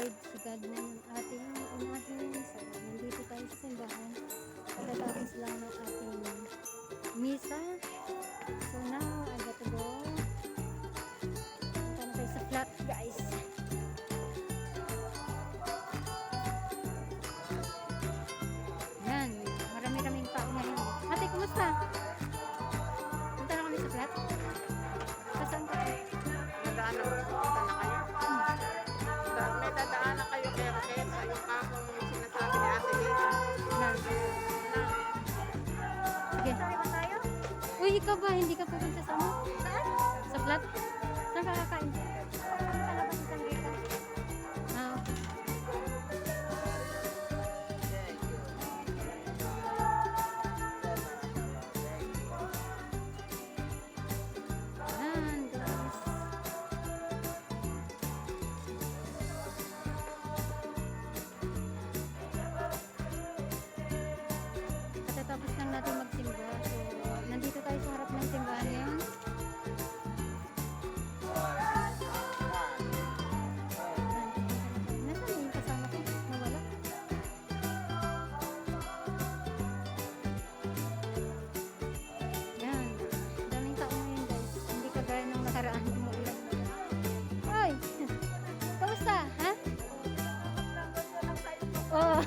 Lord, si God na yung ating unahin. So, nandito tayo sa simbahan. Pagkatapos lang ng ating misa. So now, I got to go. Punta na tayo sa flat, guys. Yan, marami-raming tao ngayon. Ate, kumusta? Punta na kami sa flat. Saan ka? Dadaanan mo. Punta na kayo. May dadaanan kayo kay Raquel sa yung kakong sinasabi ni Ate Lisa. Sige. Uy, ikaw ba? Hindi ka pupunta sa ano? Saan? Sa flat? Saan ka kakain? Sa labas isang dito. Ah, okay. Ayan, guys. Katatapos lang natin magsimba. So, nandito tayo sa harap ng simbahan ngayon. Nasaan yung kasama ko? Nawala? Yan. Daming tao ngayon, guys. Hindi kagaya nung nakaraan umuulan. Hoy! Kamusta? Ha? Oh.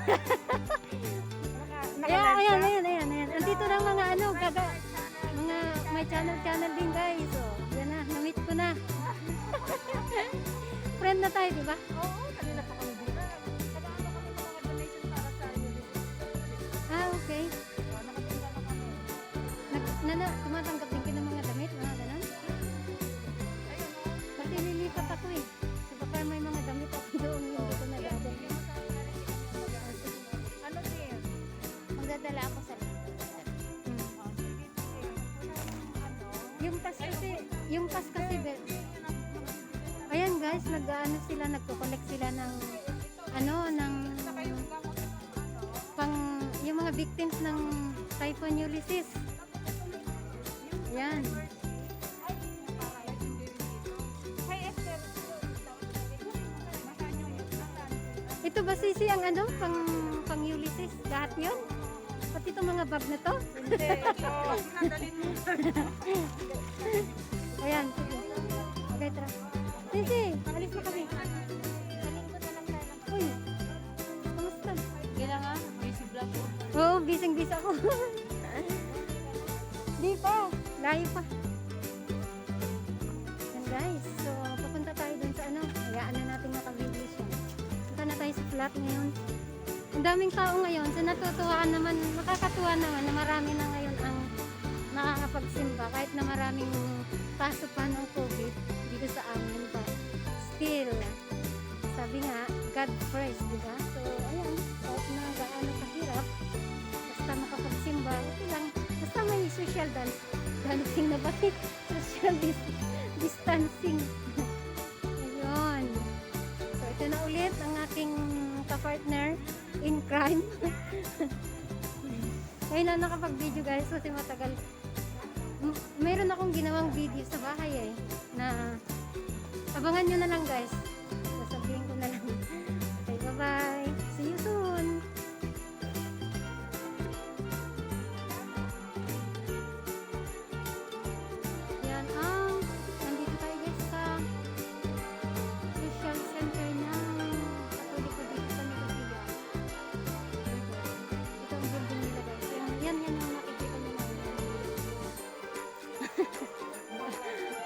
Ayan. Andito na mga mga may channel din, guys. So, yan na, na-meet ko na. Friend na tayo, di ba? Oo, kanina pa kami dito. Nag-ano kami mga donation para sa Ah, okay. nakapunta na kami. Tumatanggap din kayo ng mga damit, mga ganun. Ayun o. Kasi lilipat ako eh. So, baka may mga damit ako doon, hindi ko nagdadal. Ano din? Magdadala ako sa Yung pass kasi, ayan guys, nagko-collect sila ng, yung mga victims ng Typhoon Ulysses. Ayan. Kay Esther. Ito ba sisi ang pang Ulysses? Lahat yun? Pati itong mga bag na to? Hindi, ito. Nadalin mo. Ayan, sige. Okay, tara. Sisi, alis na kami. Kalingkod na lang tayo. Uy, kamusta? Kailan nga? Busy vlog ko. Oo, busy ako. Di pa, layo pa. Yan guys, so papunta tayo dun sa hayaan na natin naka-video siya. Punta na tayo sa flat ngayon. Ang daming tao ngayon, so nakakatuwa naman na marami na ngayon ang nakakapagsimba kahit na maraming kaso pa ng COVID dito sa amin pa. Still, sabi nga, God first, di ba? So, ayan, kahit na gaano kahirap, basta makapagsimba, okay lang. Basta may social dancing na ba? Social distancing. Ayun. So, ito na ulit ang aking kapartner in crime. Ngayon na nakapag-video guys kasi matagal. Mayroon akong ginawang video sa bahay na abangan nyo na lang guys. Sasabihin ko na lang. Okay, bye-bye. See you soon. Yan nandito tayo guys sa social center ng Katoliko dito sa Nicosia. Ito ang building nila guys. Yan yung nakikita nyo na.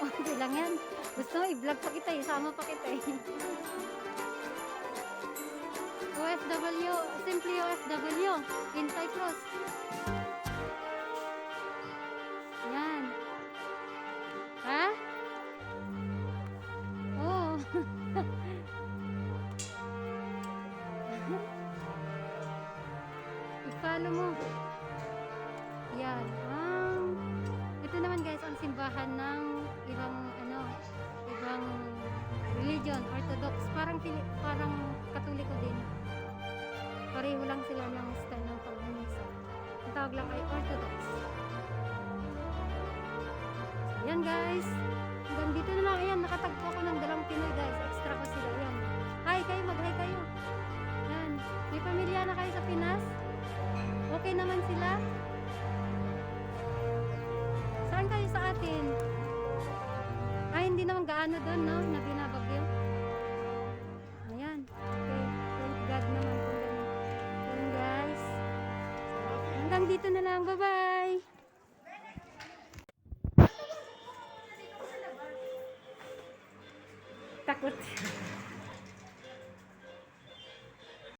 Okay lang yan. Gusto mo i-vlog pa kita isama pa kita OFW, simply OFW in Cyprus. Yan. Ha? Oh. I-follow mo. Yan. Ito naman guys ang simbahan ng ibang religion, Orthodox, parang Katoliko din. Pareho lang sila ng style ng pagmimisa. Ang tawag lang ay Orthodox. So, yan guys. Hanggang dito na lang. Ayan, nakatagpo ako ng 2 Pinoy guys. Extra ko sila. Ayan. Hi kayo, mag-hi kayo. naman sila. Saan kayo sa atin? Ay, hindi naman gaano doon, no? Na binabagyo. Ayan. Okay. Thank God naman kung ganun. Ayan, guys. Hanggang dito na lang. Bye-bye! Takot.